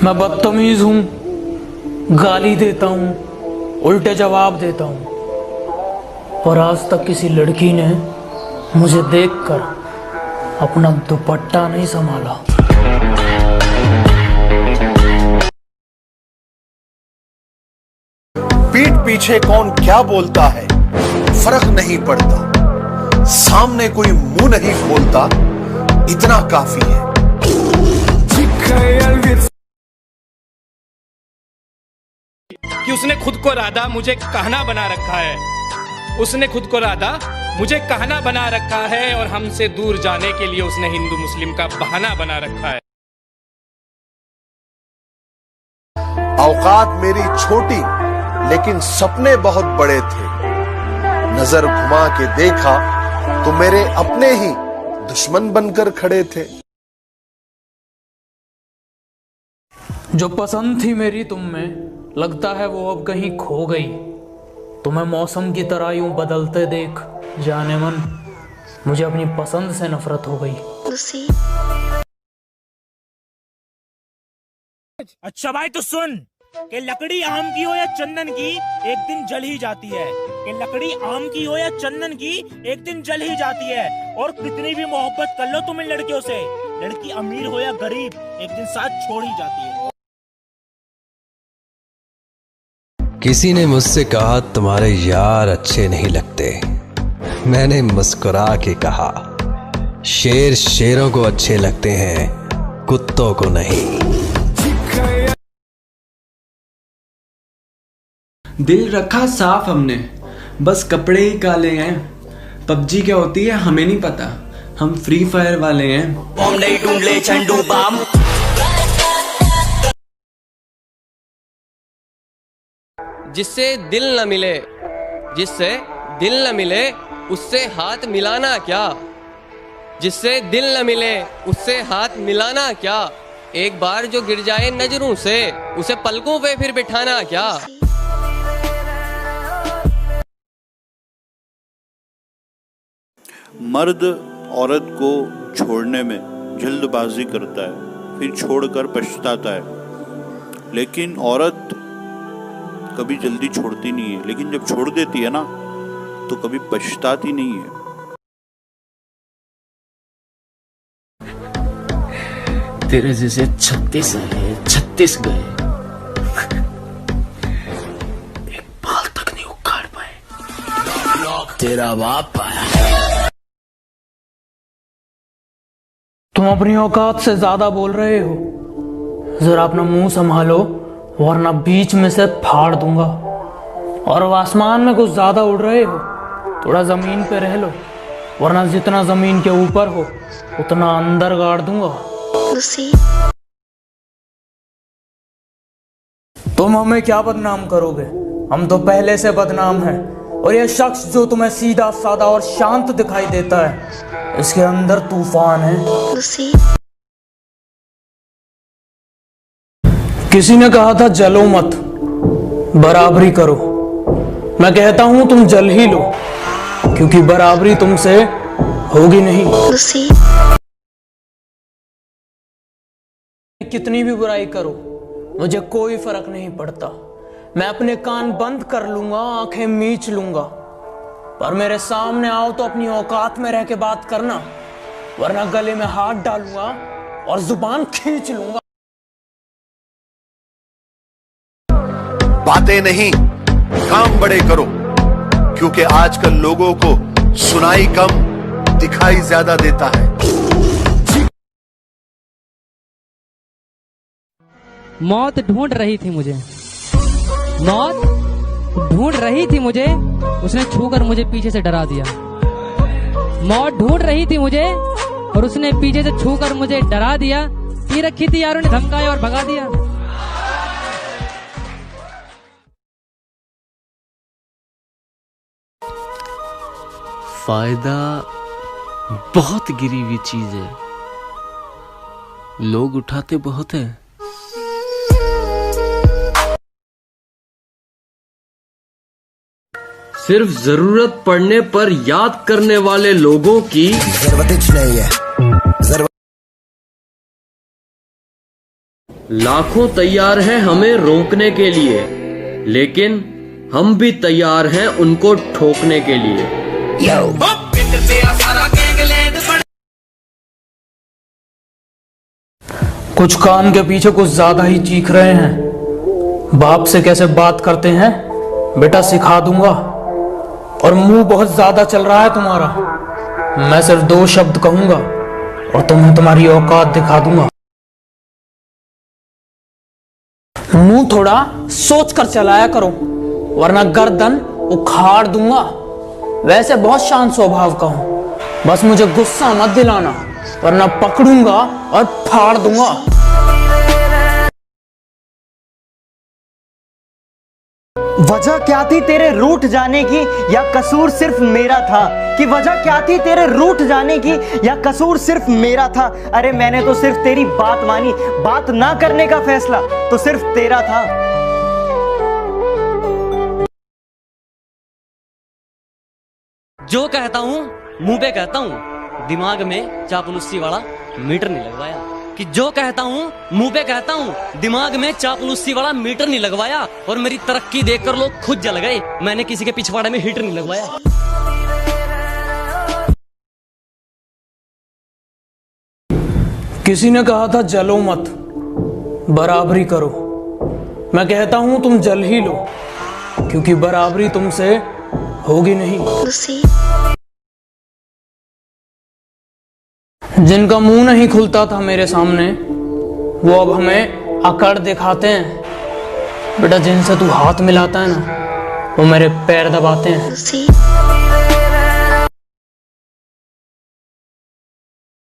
मैं बदतमीज हूँ, गाली देता हूँ, उल्टे जवाब देता हूँ, पर आज तक किसी लड़की ने मुझे देखकर अपना दुपट्टा नहीं संभाला। पीठ पीछे कौन क्या बोलता है फर्क नहीं पड़ता, सामने कोई मुंह नहीं खोलता, इतना काफी है। कि उसने खुद को राधा मुझे कहना बना रखा है, उसने खुद को राधा मुझे कहना बना रखा है, और हमसे दूर जाने के लिए उसने हिंदू मुस्लिम का बहाना बना रखा है। औकात मेरी छोटी लेकिन सपने बहुत बड़े थे, नजर घुमा के देखा तो मेरे अपने ही दुश्मन बनकर खड़े थे। जो पसंद थी मेरी तुम में, लगता है वो अब कहीं खो गई। तुम्हें मौसम की तरह यूं बदलते देख जाने मन, मुझे अपनी पसंद से नफरत हो गई। अच्छा भाई तो सुन कि लकड़ी आम की हो या चंदन की, एक दिन जल ही जाती है। कि लकड़ी आम की हो या चंदन की, एक दिन जल ही जाती है। और कितनी भी मोहब्बत कर लो तुम इन लड़कियों से, लड़की अमीर हो या गरीब, एक दिन साथ छोड़ ही जाती है। किसी ने मुझसे कहा तुम्हारे यार अच्छे नहीं लगते, मैंने मुस्कुरा के कहा शेर शेरों को अच्छे लगते हैं, कुत्तों को नहीं। दिल रखा साफ हमने, बस कपड़े ही काले हैं। पबजी क्या होती है हमें नहीं पता, हम फ्री फायर वाले हैं। बम नहीं ढूंढ ले झंडू बम। जिससे दिल न मिले, जिससे दिल न मिले उससे हाथ मिलाना क्या, जिससे दिल न मिले उससे हाथ मिलाना क्या। एक बार जो गिर जाए नजरों से, उसे पलकों पे फिर बिठाना क्या। मर्द औरत को छोड़ने में जल्दबाजी करता है, फिर छोड़कर पछताता है, लेकिन औरत कभी जल्दी छोड़ती नहीं है, लेकिन जब छोड़ देती है ना तो कभी पछताती नहीं है। तेरे जैसे 36 है, 36 गए, एक बाल तक नहीं उखाड़ पाए। तेरा बाप आया। तुम अपनी औकात से ज्यादा बोल रहे हो, जरा अपना मुंह संभालो वरना बीच में से फाड़ दूंगा। और आसमान में कुछ ज्यादा उड़ रहे हो, थोड़ा जमीन पे रह लो, वरना जितना जमीन के ऊपर हो उतना अंदर गाड़ दूंगा। तुम हमें क्या बदनाम करोगे, हम तो पहले से बदनाम हैं। और ये शख्स जो तुम्हें सीधा साधा और शांत दिखाई देता है, इसके अंदर तूफान है। किसी ने कहा था जलो मत, बराबरी करो। मैं कहता हूं तुम जल ही लो, क्योंकि बराबरी तुमसे होगी नहीं। कितनी भी बुराई करो मुझे कोई फर्क नहीं पड़ता, मैं अपने कान बंद कर लूंगा, आंखें मीच लूंगा, पर मेरे सामने आओ तो अपनी औकात में रह के बात करना, वरना गले में हाथ डालूंगा और जुबान खींच लूंगा। बातें नहीं काम बड़े करो, क्योंकि आजकल लोगों को सुनाई कम दिखाई ज्यादा देता है। मौत ढूंढ रही थी मुझे, मौत ढूंढ रही थी मुझे, उसने छूकर मुझे पीछे से डरा दिया। मौत ढूंढ रही थी मुझे और उसने पीछे से छूकर मुझे डरा दिया। पी रखी थी यारों ने धमकाया और भगा दिया। फायदा बहुत गिरी हुई चीज है, लोग उठाते बहुत हैं। सिर्फ जरूरत पड़ने पर याद करने वाले लोगों की जरूरत नहीं है। लाखों तैयार हैं हमें रोकने के लिए, लेकिन हम भी तैयार हैं उनको ठोकने के लिए। कुछ कान के पीछे कुछ ज्यादा ही चीख रहे हैं। बाप से कैसे बात करते हैं बेटा सिखा दूंगा। और मुंह बहुत ज्यादा चल रहा है तुम्हारा। मैं सिर्फ 2 शब्द कहूंगा और तुम्हें तुम्हारी औकात दिखा दूंगा। मुंह थोड़ा सोच कर चलाया करो, वरना गर्दन उखाड़ दूंगा। वैसे बहुत शांत स्वभाव का हूं, बस मुझे गुस्सा मत दिलाना, वरना पकड़ूंगा और फाड़ दूंगा। वजह क्या थी तेरे रूठ जाने की, या कसूर सिर्फ मेरा था? कि वजह क्या थी तेरे रूठ जाने की, या कसूर सिर्फ मेरा था? अरे मैंने तो सिर्फ तेरी बात मानी, बात ना करने का फैसला तो सिर्फ तेरा था। जो कहता हूँ मुंह पे कहता हूँ, दिमाग में चापलूसी वाला मीटर नहीं लगवाया। कि जो कहता हूँ मुंह पे कहता हूँ, दिमाग में चापलूसी वाला मीटर नहीं लगवाया। और मेरी तरक्की देखकर लोग खुद जल गए, मैंने किसी के पिछवाड़े में हीटर नहीं लगवाया। किसी ने कहा था जलो मत, बराबरी करो। मैं कहता हूं तुम जल ही लो, क्योंकि बराबरी तुमसे होगी नहीं। जिनका मुंह नहीं खुलता था मेरे सामने, वो अब हमें अकड़ दिखाते हैं। बेटा जिनसे तू हाथ मिलाता है ना, वो मेरे पैर दबाते हैं।